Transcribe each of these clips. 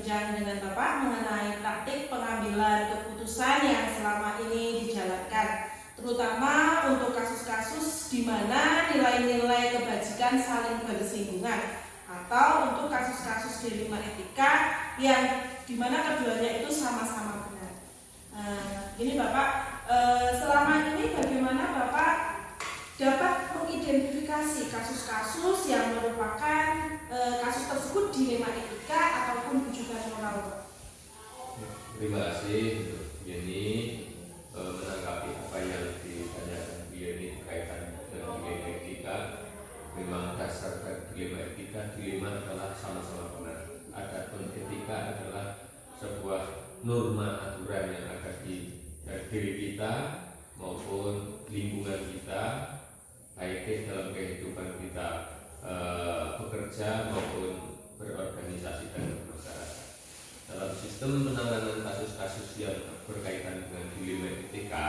berbincang dengan Bapak mengenai praktik pengambilan keputusan yang selama ini dijalankan, terutama untuk kasus-kasus di mana nilai-nilai kebajikan saling bersinggungan, atau untuk kasus-kasus dilema etika yang dimana keduanya itu sama-sama benar. Ini Bapak, selama ini bagaimana Bapak dapat mengidentifikasi kasus-kasus yang merupakan kasus tersebut dilema etika ataupun bujukan moral? Terima kasih untuk Yeni menanggapi apa yang ditanyakan Yeni berkaitan dengan dilema etika. Memang dasar dari dilema etika, dilema adalah sama-sama benar. Adapun etika adalah sebuah norma aturan yang ada di diri kita maupun lingkungan kita, baik dalam kehidupan kita bekerja maupun berorganisasi dan bermasyarakat. Dalam sistem penanganan kasus-kasus yang berkaitan dengan dilema etika,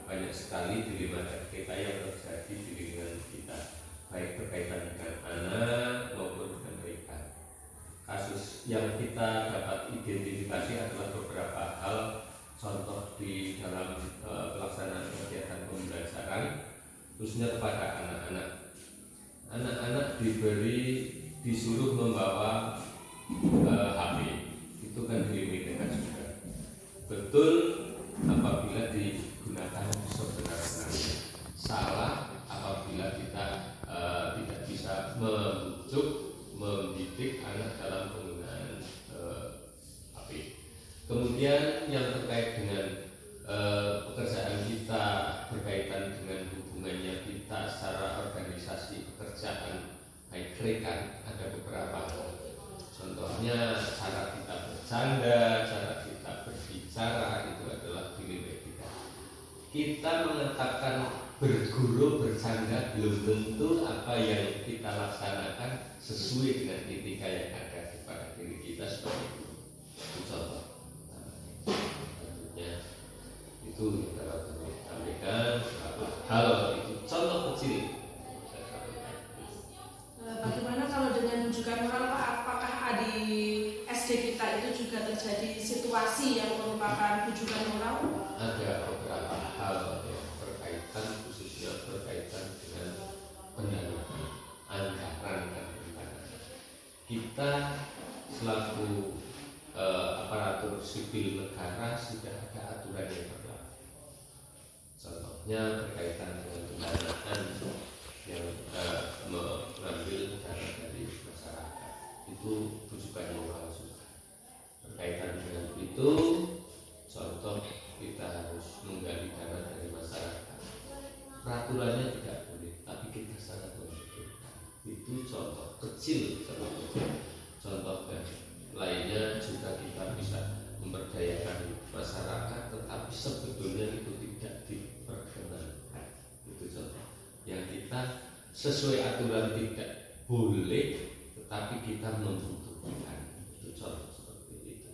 banyak sekali dilema etika yang terjadi di lingkungan kita, baik berkaitan dengan anak maupun dengan mereka. Kasus yang kita dapat identifikasi adalah beberapa hal, contoh di dalam pelaksanaan kegiatan pembelajaran, khususnya kepada anak-anak. Anak-anak disuruh membawa HP, itu kan dilimitikan juga. Betul apabila digunakan sebenar-benarnya, salah apabila kita tidak bisa membujuk, mendidik anak dalam penggunaan HP. Kemudian yang terkait dengan pekerjaan kita berkaitan dengan hubungannya kita secara organisasi pekerjaan baik rekan, ada beberapa contohnya cara kita bercanda, cara kita berbicara, itu adalah dilema etika. Kita mengatakan berguru bercanda belum tentu apa yang kita laksanakan sesuai dengan etika yang ada pada diri kita sebagai guru. Itu contoh. Tentunya itu yang dapat kami sampaikan. Kalau itu contoh kecil. Bagaimana kalau dengan rujukan moral Pak? Apakah di SD kita itu juga terjadi situasi yang merupakan rujukan moral? Ada beberapa hal yang berkaitan, khususnya berkaitan dengan pendanaan, anggaran dan pendanaan. Kita selaku aparatur sipil negara sudah ada aturan yang berlaku. Contohnya berkaitan dengan pendanaan yang mengambil dana dari masyarakat, itu rujukan moral juga. Berkaitan dengan itu, contoh kita harus menggali dana dari masyarakat. Peraturannya tidak boleh, tapi kita sangat membutuhkan. Itu contoh kecil, contoh lainnya juga kita bisa memberdayakan masyarakat, tetapi sebetulnya itu tidak diperkenankan. Itu contoh yang kita sesuai aturan tidak boleh, tetapi kita membutuhkan. Itu contoh seperti itu.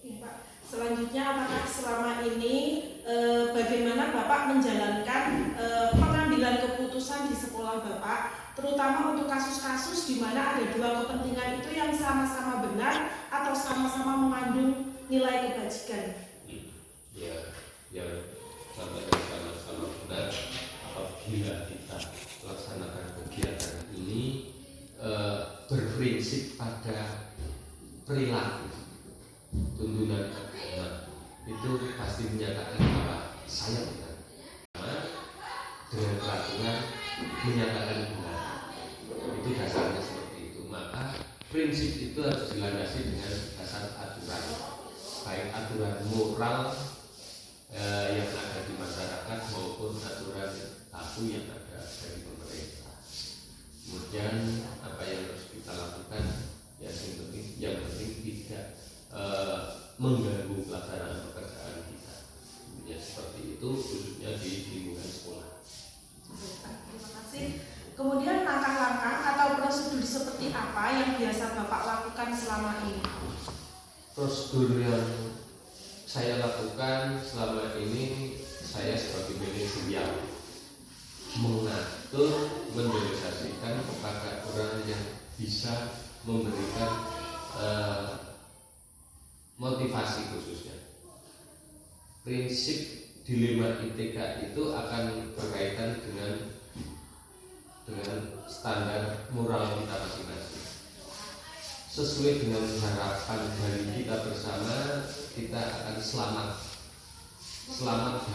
Ya, Pak. Selanjutnya, apakah selama ini bagaimana Bapak menjalankan pengambilan keputusan di sekolah Bapak, terutama untuk kasus-kasus di mana ada dua kepentingan itu yang sama-sama benar atau sama-sama mengandung nilai kebajikan? Ya, yang sama-sama benar. Apabila kita melaksanakan kegiatan ini berprinsip pada perilaku, tuntunan agama, itu pasti menyatakan bahwa saya benar, dengan peraturan menyatakan benar. Itu dasarnya seperti itu. Maka prinsip itu harus dilandasi dengan dasar aturan, baik aturan moral yang ada di masyarakat maupun aturan tabu yang ada dari pemerintah. Kemudian apa yang harus kita lakukan, yang penting tidak mengganggu pelaksanaan pekerjaan kita. Ya, seperti itu, khususnya di lingkungan sekolah. Terima kasih. Kemudian langkah-langkah atau prosedur seperti apa yang biasa Bapak lakukan selama ini? Prosedur yang saya lakukan selama ini, saya sebagai manajerial mengatur, mendelegasikan kepada orang yang bisa memberikan prinsip dilema ITK itu akan berkaitan dengan standar moral kita masing-masing. Sesuai dengan harapan dari kita bersama, kita akan selamat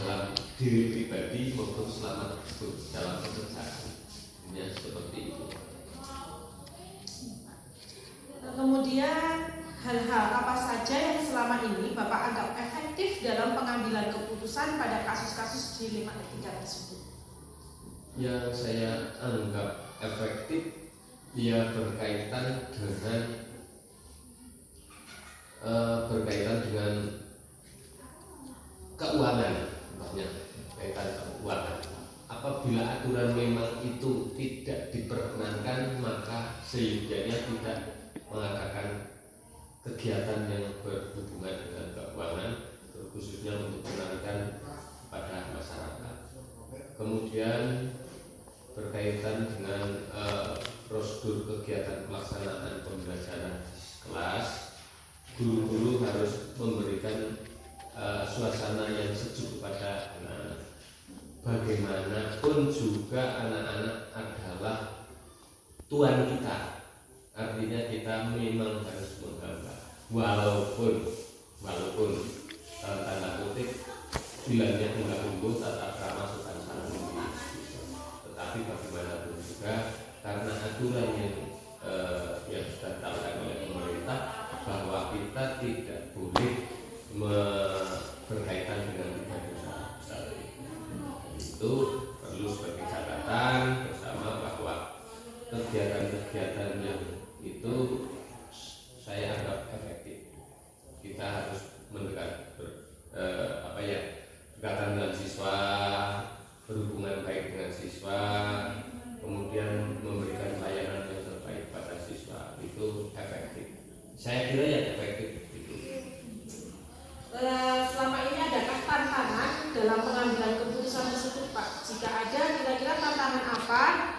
dalam diri pribadi maupun selamat dalam pekerjaan. Ya, seperti itu. Kemudian hal-hal apa saja yang selama ini Bapak anggap efektif dalam pengambilan keputusan pada kasus-kasus dilema etika tersebut? Yang saya anggap efektif berkaitan dengan keuangan, kaitan keuangan. Apabila aturan memang itu tidak diperkenankan, maka seyogyanya tidak mengadakan kegiatan yang berhubungan dengan keuangan, khususnya untuk menanamkan pada masyarakat. Kemudian berkaitan dengan prosedur kegiatan pelaksanaan pembelajaran kelas, guru-guru harus memberikan suasana yang sejuk kepada anak-anak. Bagaimanapun juga anak-anak adalah tuan kita, artinya kita memang harus menggambar, walaupun tanda kutip bilangnya enggak unggul tata krama sopan santun, tetapi bagaimanapun juga karena aturan yang sudah ditetapkan oleh pemerintah bahwa kita tidak boleh berkaitan dengan tindak dosa besar. Itu perlu sebagai catatan bersama bahwa kegiatan-kegiatan yang itu saya anggap efektif. Kita harus berkaitan dengan siswa, berhubungan baik dengan siswa, kemudian memberikan layanan yang terbaik pada siswa, itu efektif. Saya kira yang efektif itu. Selama ini adakah tantangan dalam pengambilan keputusan tersebut, Pak? Jika ada, kira-kira tantangan apa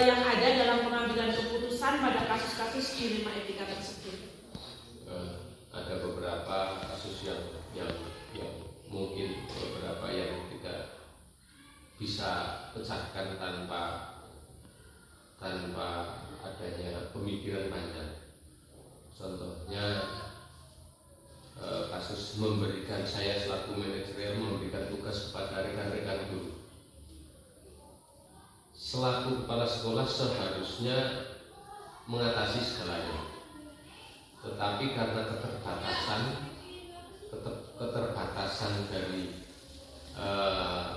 yang ada dalam pengambilan keputusan pada kasus-kasus dilema etika tersebut? Ada beberapa kasus yang mungkin beberapa yang tidak bisa pecahkan tanpa adanya pemikiran panjang. Contohnya kasus saya selaku manajerial memberikan tugas kepada rekan-rekan guru. Selaku kepala sekolah seharusnya mengatasi segalanya, tetapi karena keterbatasan dari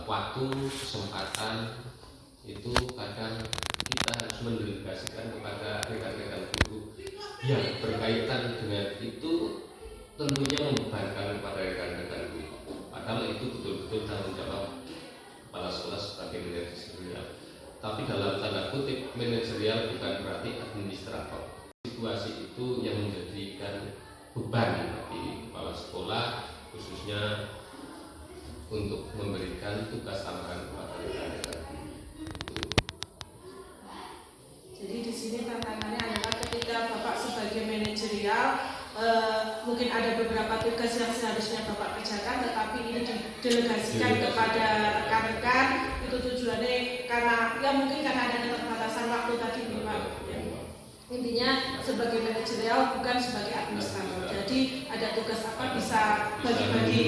waktu, kesempatan, itu kadang kita harus mendelegasikan kepada rekan-rekan guru yang berkaitan dengan itu, tentunya membebankan kepada rekan-rekan guru. Padahal itu betul-betul tanggung jawab kepala sekolah sebagai manajerial. Tapi dalam tanda kutip manajerial bukan berarti administrator. Situasi itu yang menjadikan beban bagi kepala sekolah, khususnya untuk memberikan tugas tambahan kepada rekan-rekan guru. Jadi di sini tantangannya adalah ketika Bapak sebagai manajerial mungkin ada beberapa tugas yang seharusnya Bapak kerjakan, tetapi ini didelegasikan kepada rekan-rekan. Itu tujuannya karena mungkin karena ada keterbatasan waktu tadi, Pak. Intinya sebagai manajerial bukan sebagai administrator. Jadi ada tugas apa bisa bagi-bagi.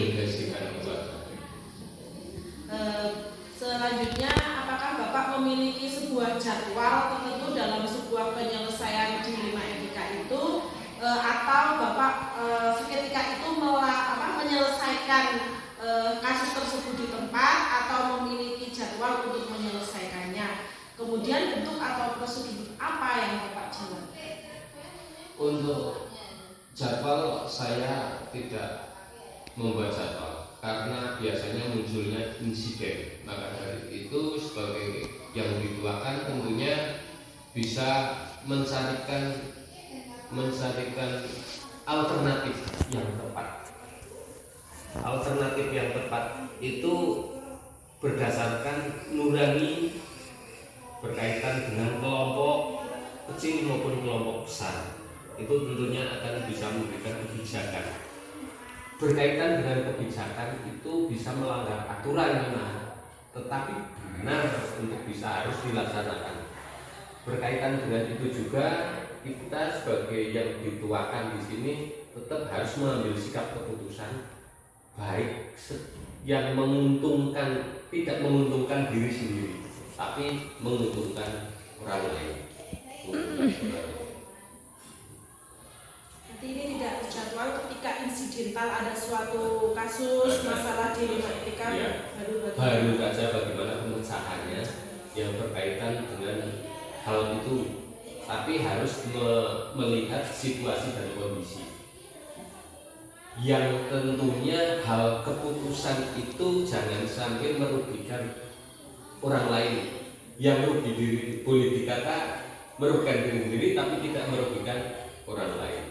Selanjutnya, apakah Bapak memiliki sebuah jadwal tertentu dalam sebuah penyelesaian dilema etika itu, atau Bapak seketika itu menyelesaikan kasus tersebut di tempat, atau memiliki jadwal untuk menyelesaikannya? Kemudian bentuk atau prosedur apa yang Bapak jalankan? Untuk jadwal saya tidak membuat jadwal karena biasanya munculnya insiden. Maka dari itu sebagai yang dituakan tentunya bisa mencarikan alternatif yang tepat. Alternatif yang tepat itu berdasarkan nurani berkaitan dengan kelompok kecil maupun kelompok besar. Itu tentunya akan bisa memberikan kebijakan berkaitan dengan kebijakan itu bisa melanggar aturan memang, tetapi benar untuk bisa harus dilaksanakan. Berkaitan dengan itu juga kita sebagai yang dituakan di sini tetap harus mengambil sikap keputusan baik yang menguntungkan, tidak menguntungkan diri sendiri, tapi menguntungkan orang lain. Jadi ini tidak terjadwal ketika insidental ada suatu kasus masalah di lima etika Ya. baru saja bagaimana pemecahannya yang berkaitan dengan hal itu, tapi harus melihat situasi dan kondisi. Yang tentunya hal keputusan itu jangan sampai merugikan orang lain. Yang rugi diri boleh dikata merugikan diri sendiri, tapi tidak merugikan orang lain.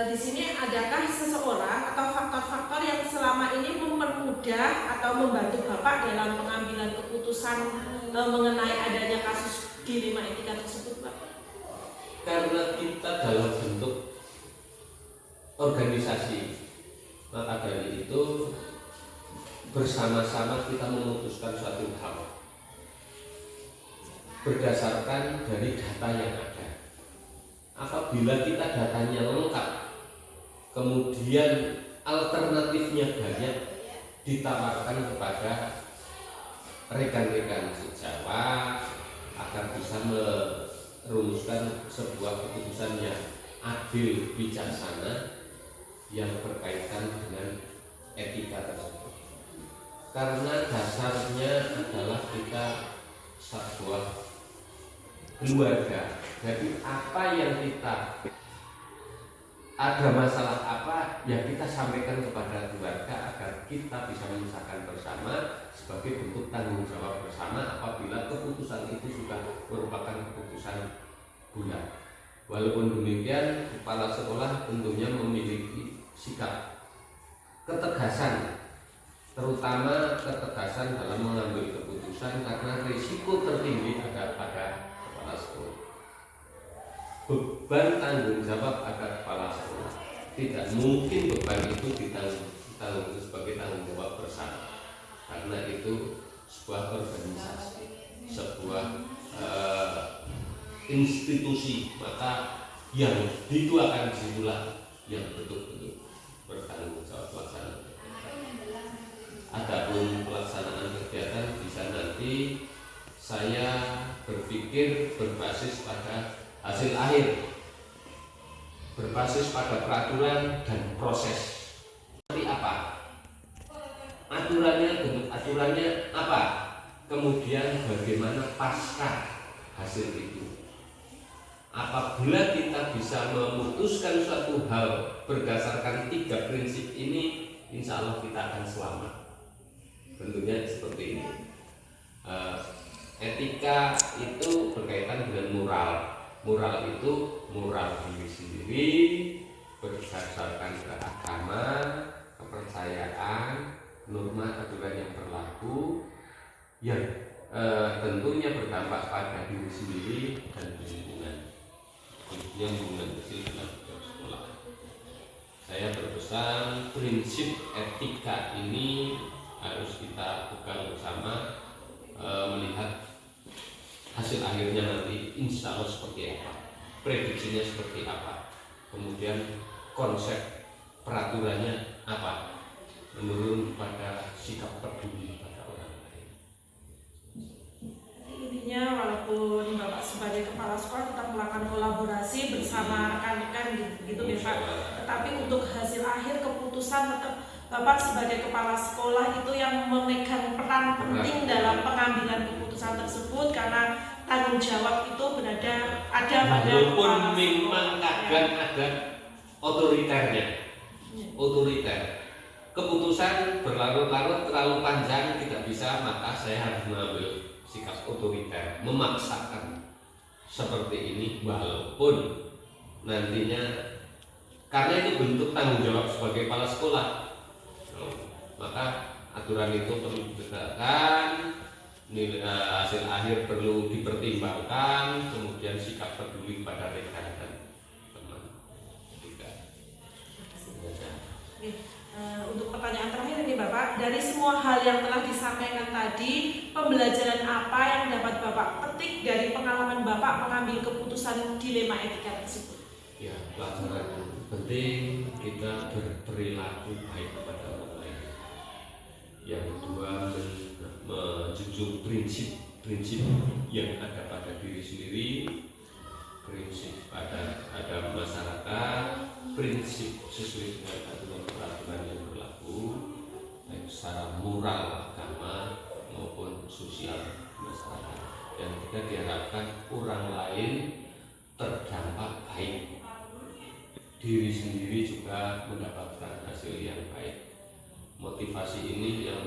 Di sini adakah seseorang atau faktor-faktor yang selama ini mempermudah atau membantu Bapak dalam pengambilan keputusan mengenai adanya kasus di lima etika tersebut, Pak? Karena kita dalam bentuk organisasi, maka dari itu bersama-sama kita memutuskan suatu hal berdasarkan dari data yang ada. Apabila kita datanya lengkap, kemudian alternatifnya banyak, ditawarkan kepada rekan-rekan sejawat agar bisa merumuskan sebuah keputusan yang adil, bijaksana, yang berkaitan dengan etika tersebut. Karena dasarnya adalah kita sebuah keluarga. Jadi apa yang kita ada masalah apa yang kita sampaikan kepada keluarga agar kita bisa menyelesaikan bersama sebagai bentuk tanggung jawab bersama apabila keputusan itu sudah merupakan keputusan bulat. Walaupun demikian, kepala sekolah tentunya memiliki sikap ketegasan, terutama ketegasan dalam mengambil keputusan karena risiko tertinggi ada pada kepala sekolah. Beban tanggung jawab agar kepala sekolah tidak mungkin beban itu ditanggung sebagai tanggung jawab bersama, karena itu sebuah organisasi, sebuah institusi, maka yang dituakan disitulah yang betul-betul bertanggung jawab pelaksanaan. Adapun pelaksanaan kegiatan bisa nanti saya berpikir berbasis pada hasil akhir, berbasis pada peraturan dan proses. Seperti apa? Aturannya, bentuk aturannya apa? Kemudian bagaimana pasca hasil itu? Apabila kita bisa memutuskan suatu hal berdasarkan 3 prinsip ini, insya Allah kita akan selamat. Tentunya seperti ini. Etika itu berkaitan dengan moral. Moral itu moral diri sendiri berdasarkan agama, kepercayaan, norma aturan yang berlaku yang tentunya berdampak pada diri sendiri dan lingkungan. Yang hubungan kecil dalam sekolah. Saya berpesan prinsip etika ini harus kita pegang bersama, melihat hasil akhirnya nanti insya Allah seperti apa, prediksinya seperti apa, kemudian konsep peraturannya apa, menurun pada sikap peduli pada orang lain. Intinya walaupun Bapak sebagai kepala sekolah tetap melakukan kolaborasi bersama rekan-rekan gitu ya Pak, tetapi untuk hasil akhir keputusan tetap Bapak sebagai kepala sekolah itu yang memegang peran penting dalam pengambilan keputusan tersebut, karena tanggung jawab itu ada pada walaupun kepala memang kadang ada otoriternya, otoriter. Keputusan berlarut-larut terlalu panjang tidak bisa, maka saya harus mengambil sikap otoriter, memaksakan seperti ini, walaupun nantinya karena itu bentuk tanggung jawab sebagai kepala sekolah. Maka aturan itu perlu ditegakkan, hasil akhir perlu dipertimbangkan, kemudian sikap peduli pada rekan dan teman. yang telah disampaikan tadi, pembelajaran apa yang dapat Bapak petik dari pengalaman Bapak mengambil keputusan dilema etika tersebut? Ya, pelajaran yang penting kita berperilaku baik kepada orang lain. Yang kedua, menjunjung prinsip yang ada pada diri sendiri, prinsip ada masyarakat, prinsip sesuai dengan aturan peraturan yang berlaku, baik secara moral agama maupun sosial masyarakat. Dan kita diharapkan orang lain terdampak baik, diri sendiri juga mendapatkan hasil yang baik. Motivasi ini yang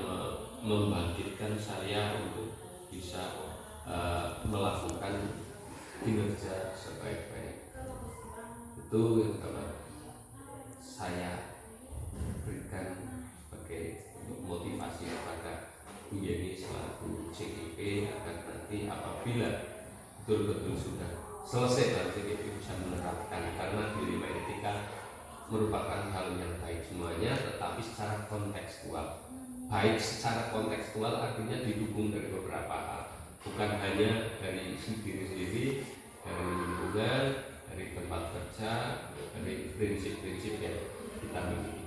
membangkitkan saya untuk bisa melakukan kinerja sebaik-baik. Itu yang dapat saya berikan sebagai motivasi kepada Bu Yeni selaku CGP agar nanti apabila betul-betul sudah selesai dari CGP bisa menerapkan, karena dilema etika merupakan hal yang baik semuanya, tetapi secara kontekstual. Baik secara kontekstual artinya didukung dari beberapa hal, bukan hanya dari diri sendiri, dari lingkungan, dari tempat kerja, dari prinsip-prinsip yang kita miliki.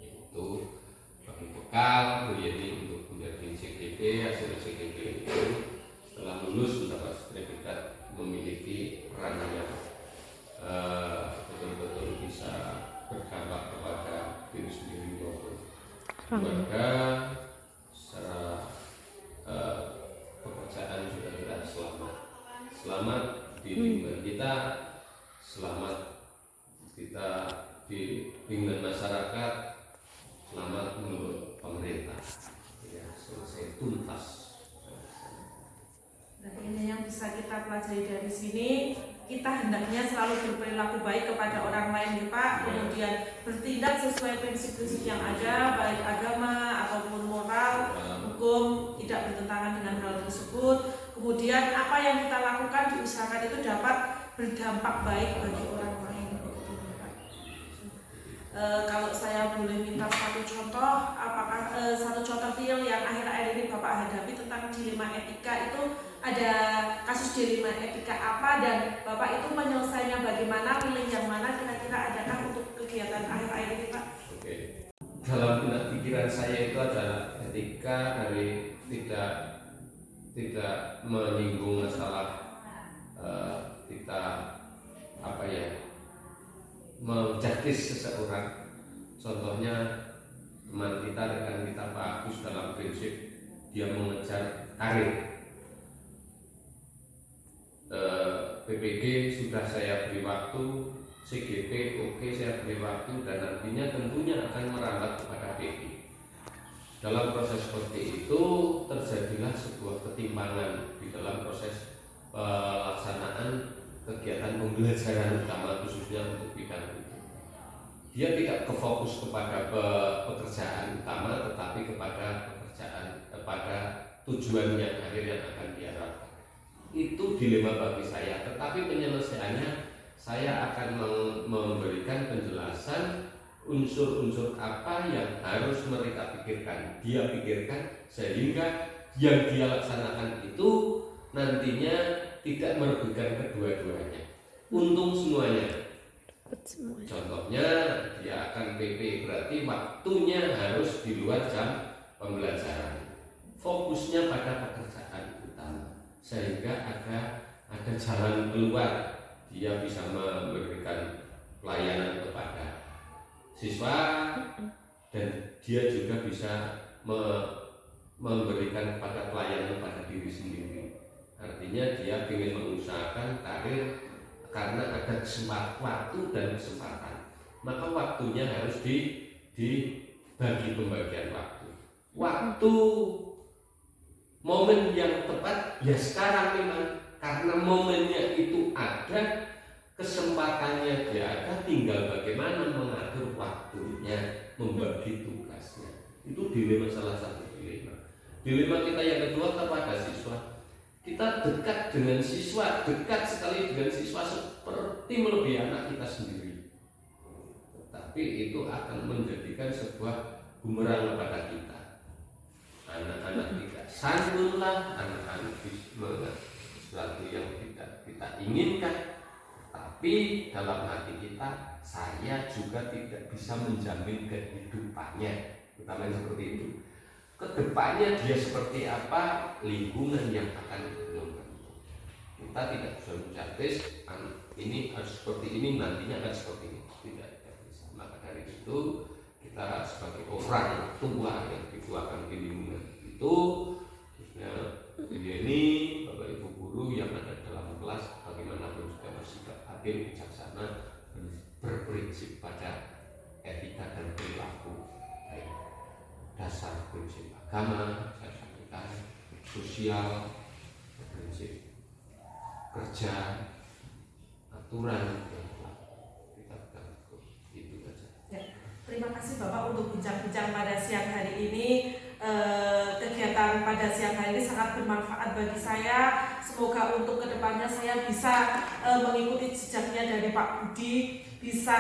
Itu bagi bekal Bu Yeni untuk menjadi CGP. Hasil CGP itu setelah lulus mendapat sertifikat memiliki peran yang betul-betul bisa berdampak kepada diri sendiri maupun keluarga. Secara pekerjaan juga kita selamat di lingkungan kita, selamat kita di lingkungan masyarakat, selamat menurut pemerintah. Ya, selesai tuntas. Nah, ini yang bisa kita pelajari dari sini, kita hendaknya selalu berperilaku baik kepada orang lain, Pak. Kemudian bertindak sesuai prinsip-prinsip yang ada, baik agama ataupun moral, hukum, tidak bertentangan dengan hal tersebut. Kemudian apa yang kita lakukan diusahakan itu dapat berdampak baik bagi orang lain. Kalau saya boleh minta satu contoh, apakah satu contoh real yang akhir-akhir ini Bapak hadapi tentang dilema etika itu, ada kasus dilema etika apa dan Bapak itu menyelesaikannya bagaimana, pilih yang mana, kira-kira adakah untuk kegiatan akhir-akhir ini, Pak? Oke. Dalam benak pikiran saya itu adalah etika dari tidak menyinggung masalah kita menjudge seseorang. Contohnya teman kita, rekan kita Pak Agus dalam prinsip dia mengejar karir. PPG sudah saya beri waktu, CGP oke saya beri waktu, dan nantinya tentunya akan merambat kepada PG. Dalam proses seperti itu terjadilah sebuah ketimpangan di dalam proses pelaksanaan kegiatan pembelajaran utama khususnya untuk bidang itu. Dia tidak kefokus kepada pekerjaan utama, tetapi kepada tujuan yang akhir yang akan diharapkan. Itu dilema bagi saya, tetapi penyelesaiannya saya akan memberikan penjelasan unsur-unsur apa yang harus mereka pikirkan, dia pikirkan, sehingga yang dia laksanakan itu nantinya tidak merugikan kedua-duanya, untung semuanya. Contohnya dia akan PP, berarti waktunya harus di luar jam pembelajaran, fokusnya pada pekerjaan utama, sehingga ada jalan keluar, dia bisa memberikan pelayanan kepada siswa dan dia juga bisa memberikan kepada pelayanan pada diri sendiri. Artinya dia ingin mengusahakan karir karena ada waktu dan kesempatan, maka waktunya harus dibagi pembagian waktu. Waktu momen yang tepat ya sekarang memang, karena momennya itu ada, kesempatannya dia ada, tinggal bagaimana mengatur waktunya, membagi tugasnya. Itu dilema, salah satu dilema. Dilema kita yang kedua kepada siswa. Kita dekat dengan siswa, dekat sekali dengan siswa seperti melebihi anak kita sendiri. Tetapi itu akan menjadikan sebuah bumerang kepada kita. anak-anak tidak santun lah, anak-anak bisa sesuatu yang tidak kita inginkan. Tapi dalam hati kita, saya juga tidak bisa menjamin kehidupannya, utamanya seperti itu. Kedepannya dia seperti apa, lingkungan yang akan membentuk. Kita tidak bisa mencapai ini harus seperti ini, nantinya akan seperti ini, tidak bisa. Maka dari itu kita sebagai orang tua yang dituakan di lingkungan itu, khususnya ini Bapak Ibu guru yang ada dalam kelas, bagaimanapun juga bersikap adil, bijaksana, berprinsip pada etika dan perilaku, baik dasar prinsip agama, saya sampaikan, sosial, prinsip kerja, aturan yang telah kita ikut, itu saja. Ya, terima kasih Bapak untuk bincang-bincang pada siang hari ini. Kegiatan pada siang hari ini sangat bermanfaat bagi saya. Semoga untuk kedepannya saya bisa mengikuti jejaknya dari Pak Budi, bisa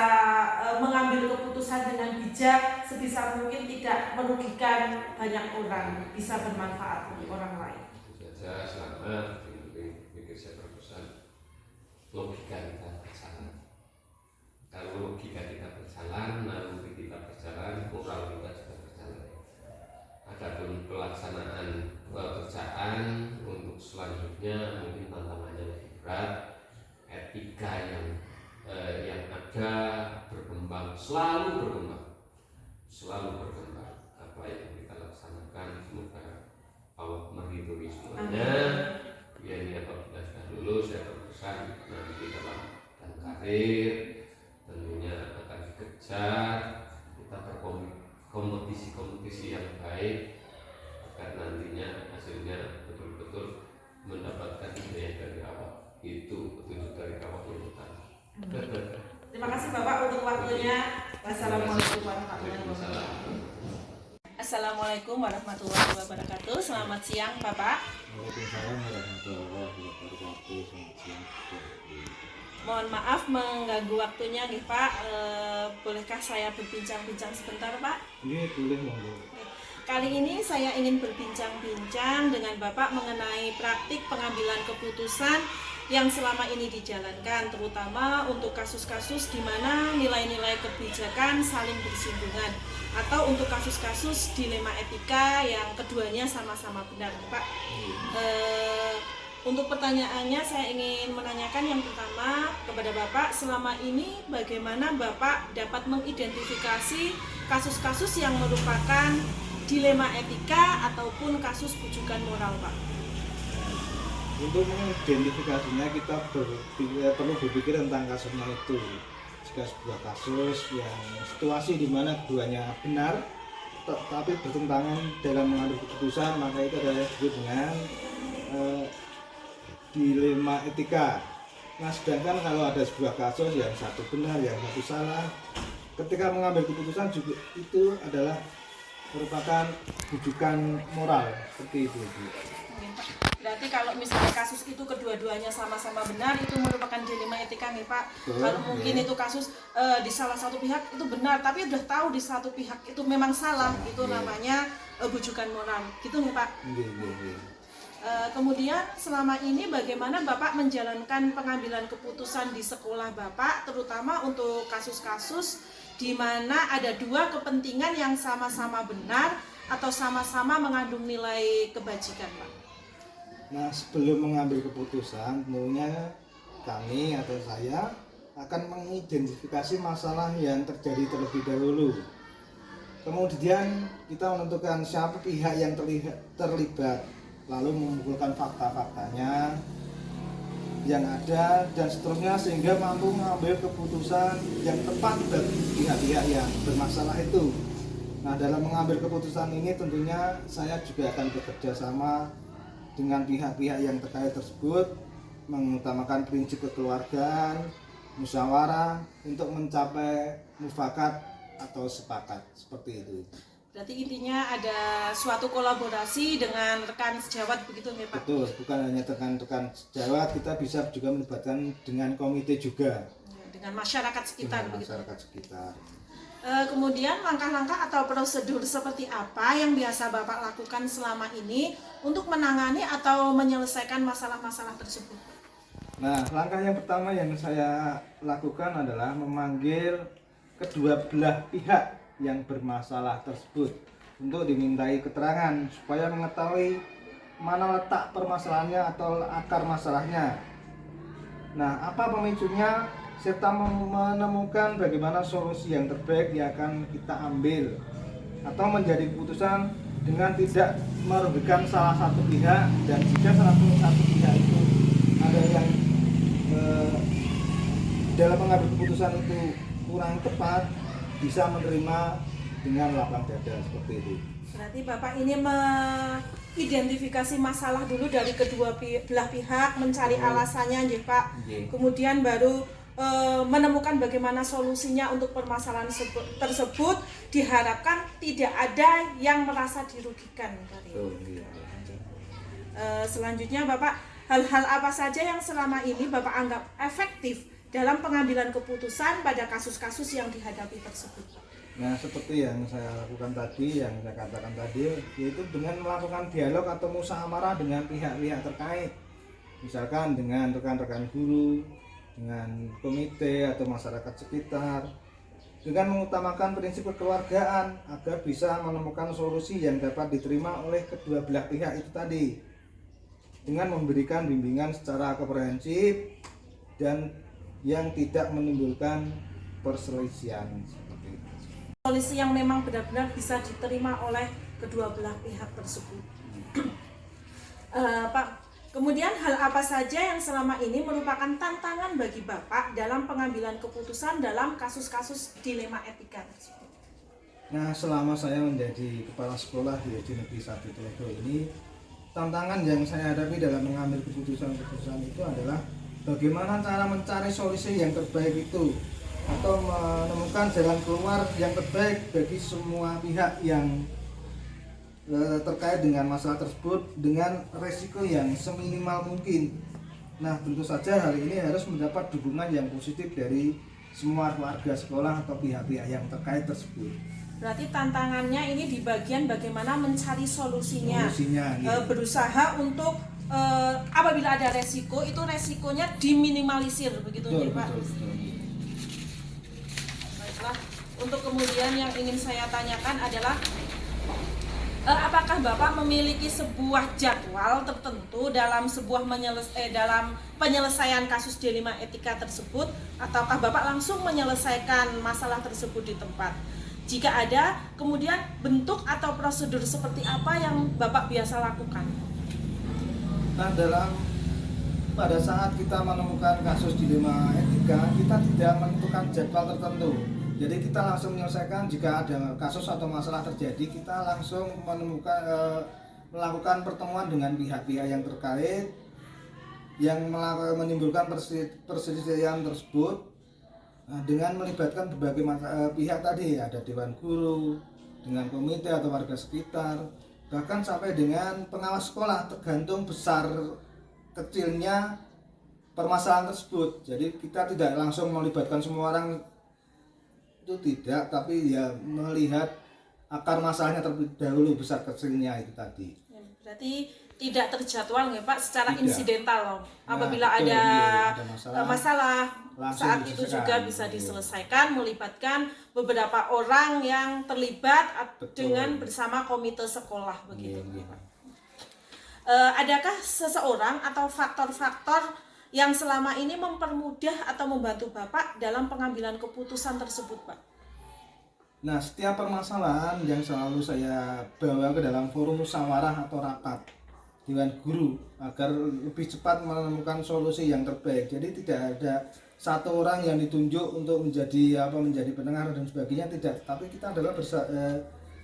mengambil keputusan dengan bijak, sebisa mungkin tidak merugikan banyak orang, bisa bermanfaat untuk orang lain. Itu saja, selamat. Pikir saya berpesan, logika kita berjalan. Kalau logika kita berjalan, naluri kita berjalan, moral kita juga berjalan. Adapun pelaksanaan pekerjaan untuk selanjutnya mungkin tantangannya lebih berat. Etika yang ada berkembang, selalu berkembang. Apa yang kita laksanakan, semoga Allah meridhoi semuanya. Ya, ini apabila sudah lulus, saya berpesan nanti dalam dan karir tentunya akan dikejar, kita berkompetisi yang baik agar nantinya hasilnya betul-betul mendapatkan hidayah dari Allah. Itu petunjuk dari Allah yang utama. Terima kasih Bapak untuk waktunya. Wassalamualaikum warahmatullahi wabarakatuh. Assalamualaikum warahmatullahi wabarakatuh. Selamat siang Bapak. Waalaikumsalam warahmatullahi wabarakatuh. Selamat siang. Mohon maaf mengganggu waktunya nih Pak. Bolehkah saya berbincang-bincang sebentar Pak? Ini boleh monggo. Kali ini saya ingin berbincang-bincang dengan Bapak mengenai praktik pengambilan keputusan yang selama ini dijalankan, terutama untuk kasus-kasus di mana nilai-nilai kebijakan saling bersinggungan, atau untuk kasus-kasus dilema etika yang keduanya sama-sama benar, Pak. Untuk pertanyaannya saya ingin menanyakan yang pertama kepada Bapak, selama ini bagaimana Bapak dapat mengidentifikasi kasus-kasus yang merupakan dilema etika ataupun kasus bujukan moral, Pak? Untuk mengidentifikasinya kita perlu berpikir tentang kasusnya itu. Jika sebuah kasus yang situasi di mana keduanya benar tapi bertentangan dalam mengambil keputusan, maka itu adalah disebut dengan dilema etika. Nah, sedangkan kalau ada sebuah kasus yang satu benar, yang satu salah, ketika mengambil keputusan juga itu adalah merupakan bujukan moral, seperti itu. Berarti kalau misalnya kasus itu kedua-duanya sama-sama benar, itu merupakan dilema etika nih Pak. Kalau mungkin itu kasus di salah satu pihak itu benar, tapi udah tahu di satu pihak itu memang salah, itu namanya bujukan moral, gitu nih Pak. Kemudian selama ini bagaimana Bapak menjalankan pengambilan keputusan di sekolah Bapak, terutama untuk kasus-kasus di mana ada dua kepentingan yang sama-sama benar atau sama-sama mengandung nilai kebajikan, Pak? Nah, sebelum mengambil keputusan, tentunya kami atau saya akan mengidentifikasi masalah yang terjadi terlebih dahulu. Kemudian kita menentukan siapa pihak yang terlibat, lalu mengumpulkan fakta-faktanya yang ada dan seterusnya sehingga mampu mengambil keputusan yang tepat bagi pihak-pihak yang bermasalah itu. Nah, dalam mengambil keputusan ini tentunya saya juga akan bekerja sama dengan pihak-pihak yang terkait tersebut, mengutamakan prinsip kekeluargaan, musyawarah untuk mencapai mufakat atau sepakat, seperti itu. Berarti intinya ada suatu kolaborasi dengan rekan sejawat begitu ya Pak? Betul, bukan hanya rekan-rekan sejawat, kita bisa juga melibatkan dengan komite juga. Dengan masyarakat sekitar dengan begitu. Masyarakat sekitar. Kemudian langkah-langkah atau prosedur seperti apa yang biasa Bapak lakukan selama ini untuk menangani atau menyelesaikan masalah-masalah tersebut? Nah, langkah yang pertama yang saya lakukan adalah memanggil kedua belah pihak yang bermasalah tersebut untuk dimintai keterangan supaya mengetahui mana letak permasalahannya atau akar masalahnya. Nah, apa pemicunya serta menemukan bagaimana solusi yang terbaik yang akan kita ambil atau menjadi keputusan dengan tidak merugikan salah satu pihak, dan jika salah satu pihak itu ada yang dalam mengambil keputusan itu kurang tepat, bisa menerima dengan lapang dada seperti itu. Berarti Bapak ini mengidentifikasi masalah dulu dari kedua belah pihak, mencari alasannya, nggih Pak. Nggih. Kemudian baru menemukan bagaimana solusinya untuk permasalahan tersebut. Diharapkan tidak ada yang merasa dirugikan. Selanjutnya Bapak, hal-hal apa saja yang selama ini Bapak anggap efektif dalam pengambilan keputusan pada kasus-kasus yang dihadapi tersebut? Nah, seperti yang saya lakukan tadi, yang saya katakan tadi, yaitu dengan melakukan dialog atau musyawarah dengan pihak-pihak terkait, misalkan dengan rekan-rekan guru, dengan komite atau masyarakat sekitar, dengan mengutamakan prinsip kekeluargaan agar bisa menemukan solusi yang dapat diterima oleh kedua belah pihak itu tadi, dengan memberikan bimbingan secara komprehensif dan yang tidak menimbulkan perselisihan seperti itu. Solusi yang memang benar-benar bisa diterima oleh kedua belah pihak tersebut. Pak, kemudian hal apa saja yang selama ini merupakan tantangan bagi Bapak dalam pengambilan keputusan dalam kasus-kasus dilema etika tersebut? Nah, selama saya menjadi kepala sekolah di SD Negeri 1 Teledo ini, tantangan yang saya hadapi dalam mengambil keputusan-keputusan itu adalah bagaimana cara mencari solusi yang terbaik itu, atau menemukan jalan keluar yang terbaik bagi semua pihak yang terkait dengan masalah tersebut dengan resiko yang seminimal mungkin. Nah, tentu saja hal ini harus mendapat dukungan yang positif dari semua keluarga sekolah atau pihak-pihak yang terkait tersebut. Berarti tantangannya ini di bagian bagaimana mencari solusinya, Gitu. Berusaha untuk apabila ada resiko, itu resikonya diminimalisir, begitu Betul, ya Pak? betul. Baiklah, untuk kemudian yang ingin saya tanyakan adalah apakah Bapak memiliki sebuah jadwal tertentu dalam dalam penyelesaian kasus dilema etika tersebut, ataukah Bapak langsung menyelesaikan masalah tersebut di tempat? Jika ada, kemudian bentuk atau prosedur seperti apa yang Bapak biasa lakukan? Nah, pada saat kita menemukan kasus dilema etika, kita tidak menentukan jadwal tertentu. Jadi kita langsung menyelesaikan jika ada kasus atau masalah terjadi, kita langsung melakukan pertemuan dengan pihak-pihak yang terkait yang menimbulkan perselisihan tersebut, dengan melibatkan berbagai pihak tadi, ada dewan guru, dengan komite atau warga sekitar, bahkan sampai dengan pengawas sekolah, tergantung besar kecilnya permasalahan tersebut. Jadi kita tidak langsung melibatkan semua orang, itu tidak, tapi ya melihat akar masalahnya terlebih dahulu, besar kecilnya itu tadi. Berarti tidak terjadwal ya Pak, secara Tidak. insidental. Apabila Betul, ada masalah, saat langsung itu diselesaikan. juga bisa diselesaikan, melibatkan beberapa orang yang terlibat Betul. dengan bersama komite sekolah begitu. Iya. Adakah seseorang atau faktor-faktor yang selama ini mempermudah atau membantu Bapak dalam pengambilan keputusan tersebut, Pak? Nah, setiap permasalahan yang selalu saya bawa ke dalam forum musyawarah atau rapat dewan guru agar lebih cepat menemukan solusi yang terbaik. Jadi tidak ada satu orang yang ditunjuk untuk menjadi pendengar dan sebagainya, tidak. Tapi kita adalah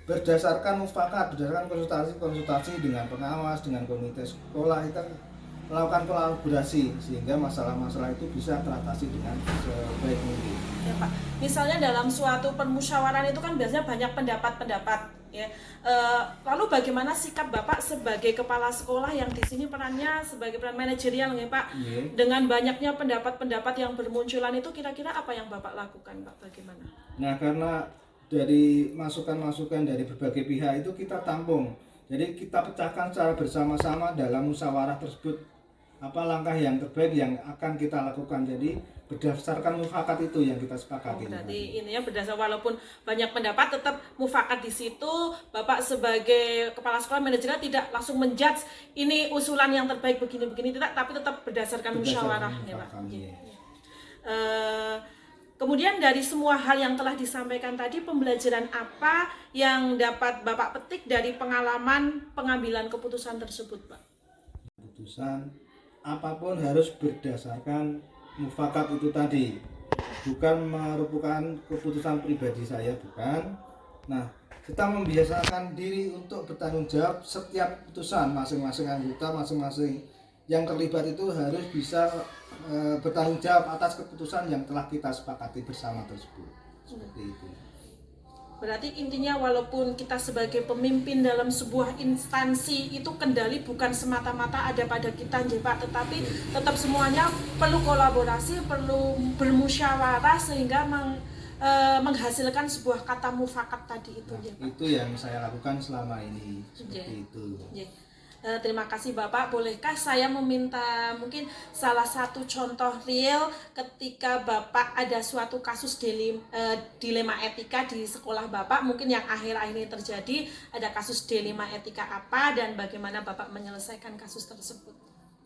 berdasarkan mufakat, berdasarkan konsultasi dengan pengawas, dengan komite sekolah, kita melakukan kolaborasi sehingga masalah-masalah itu bisa teratasi dengan sebaik mungkin. Ya Pak, misalnya dalam suatu permusyawaraan itu kan biasanya banyak pendapat-pendapat, ya. Lalu bagaimana sikap Bapak sebagai kepala sekolah yang di sini perannya sebagai peran manajerial, ya Pak? Yeah. Dengan banyaknya pendapat-pendapat yang bermunculan itu, kira-kira apa yang Bapak lakukan, Pak? Bagaimana? Nah, karena dari masukan-masukan dari berbagai pihak itu kita tampung. Jadi kita pecahkan secara bersama-sama dalam musyawarah tersebut apa langkah yang terbaik yang akan kita lakukan. Jadi berdasarkan mufakat itu yang kita sepakati. Berarti ini ya berdasar walaupun banyak pendapat tetap mufakat di situ. Bapak sebagai kepala sekolah manajernya tidak langsung menjudge ini usulan yang terbaik begini-begini tidak, tapi tetap berdasarkan musyawarah ya Pak. Kemudian dari semua hal yang telah disampaikan tadi, pembelajaran apa yang dapat Bapak petik dari pengalaman pengambilan keputusan tersebut, Pak? Keputusan apapun harus berdasarkan mufakat itu tadi, bukan merupakan keputusan pribadi saya, bukan. Nah, kita membiasakan diri untuk bertanggung jawab setiap keputusan. Masing-masing anggota, masing-masing yang terlibat itu harus bisa bertanggung jawab atas keputusan yang telah kita sepakati bersama tersebut. Seperti itu. Berarti intinya walaupun kita sebagai pemimpin dalam sebuah instansi itu kendali bukan semata-mata ada pada kita nggih Pak, tetapi tetap semuanya perlu kolaborasi, perlu bermusyawarah sehingga menghasilkan sebuah kata mufakat tadi itu nggih Pak. Itu yang saya lakukan selama ini seperti itu. Terima kasih Bapak. Bolehkah saya meminta mungkin salah satu contoh real ketika Bapak ada suatu kasus dilema etika di sekolah Bapak, mungkin yang akhir-akhir ini terjadi, ada kasus dilema etika apa dan bagaimana Bapak menyelesaikan kasus tersebut?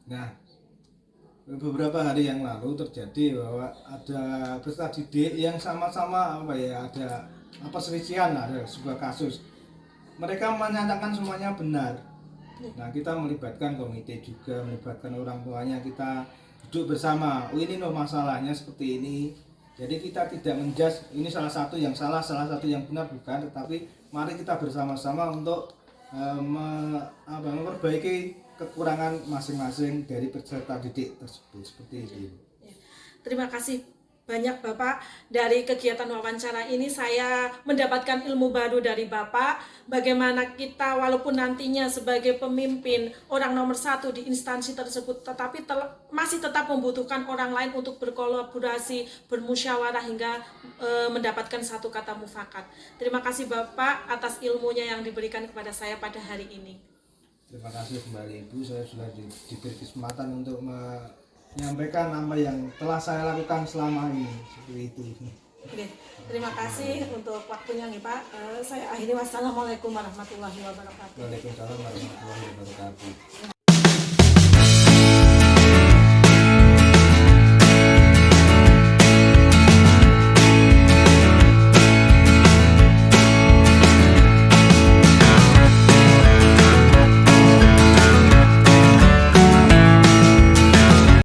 Nah, beberapa hari yang lalu terjadi bahwa ada peserta didik yang sama-sama ada perselisihan, ada sebuah kasus. Mereka menyatakan semuanya benar. Nah, kita melibatkan komite juga, melibatkan orang tuanya, kita duduk bersama. Oh, ini loh masalahnya seperti ini. Jadi kita tidak menjudge ini salah satu yang salah, salah satu yang benar, bukan. Tetapi mari kita bersama-sama untuk memperbaiki kekurangan masing-masing dari peserta didik tersebut. Seperti itu. Terima kasih banyak Bapak. Dari kegiatan wawancara ini saya mendapatkan ilmu baru dari Bapak, bagaimana kita walaupun nantinya sebagai pemimpin orang nomor satu di instansi tersebut, tetapi masih tetap membutuhkan orang lain untuk berkolaborasi, bermusyawarah hingga mendapatkan satu kata mufakat. Terima kasih Bapak atas ilmunya yang diberikan kepada saya pada hari ini. Terima kasih kembali Ibu, saya sudah diberi kesempatan untuk menyampaikan apa yang telah saya lakukan selama ini, seperti itu. Oke, terima kasih untuk waktunya nih Pak. Saya akhiri, wassalamualaikum warahmatullahi wabarakatuh. Waalaikumsalam warahmatullahi wabarakatuh.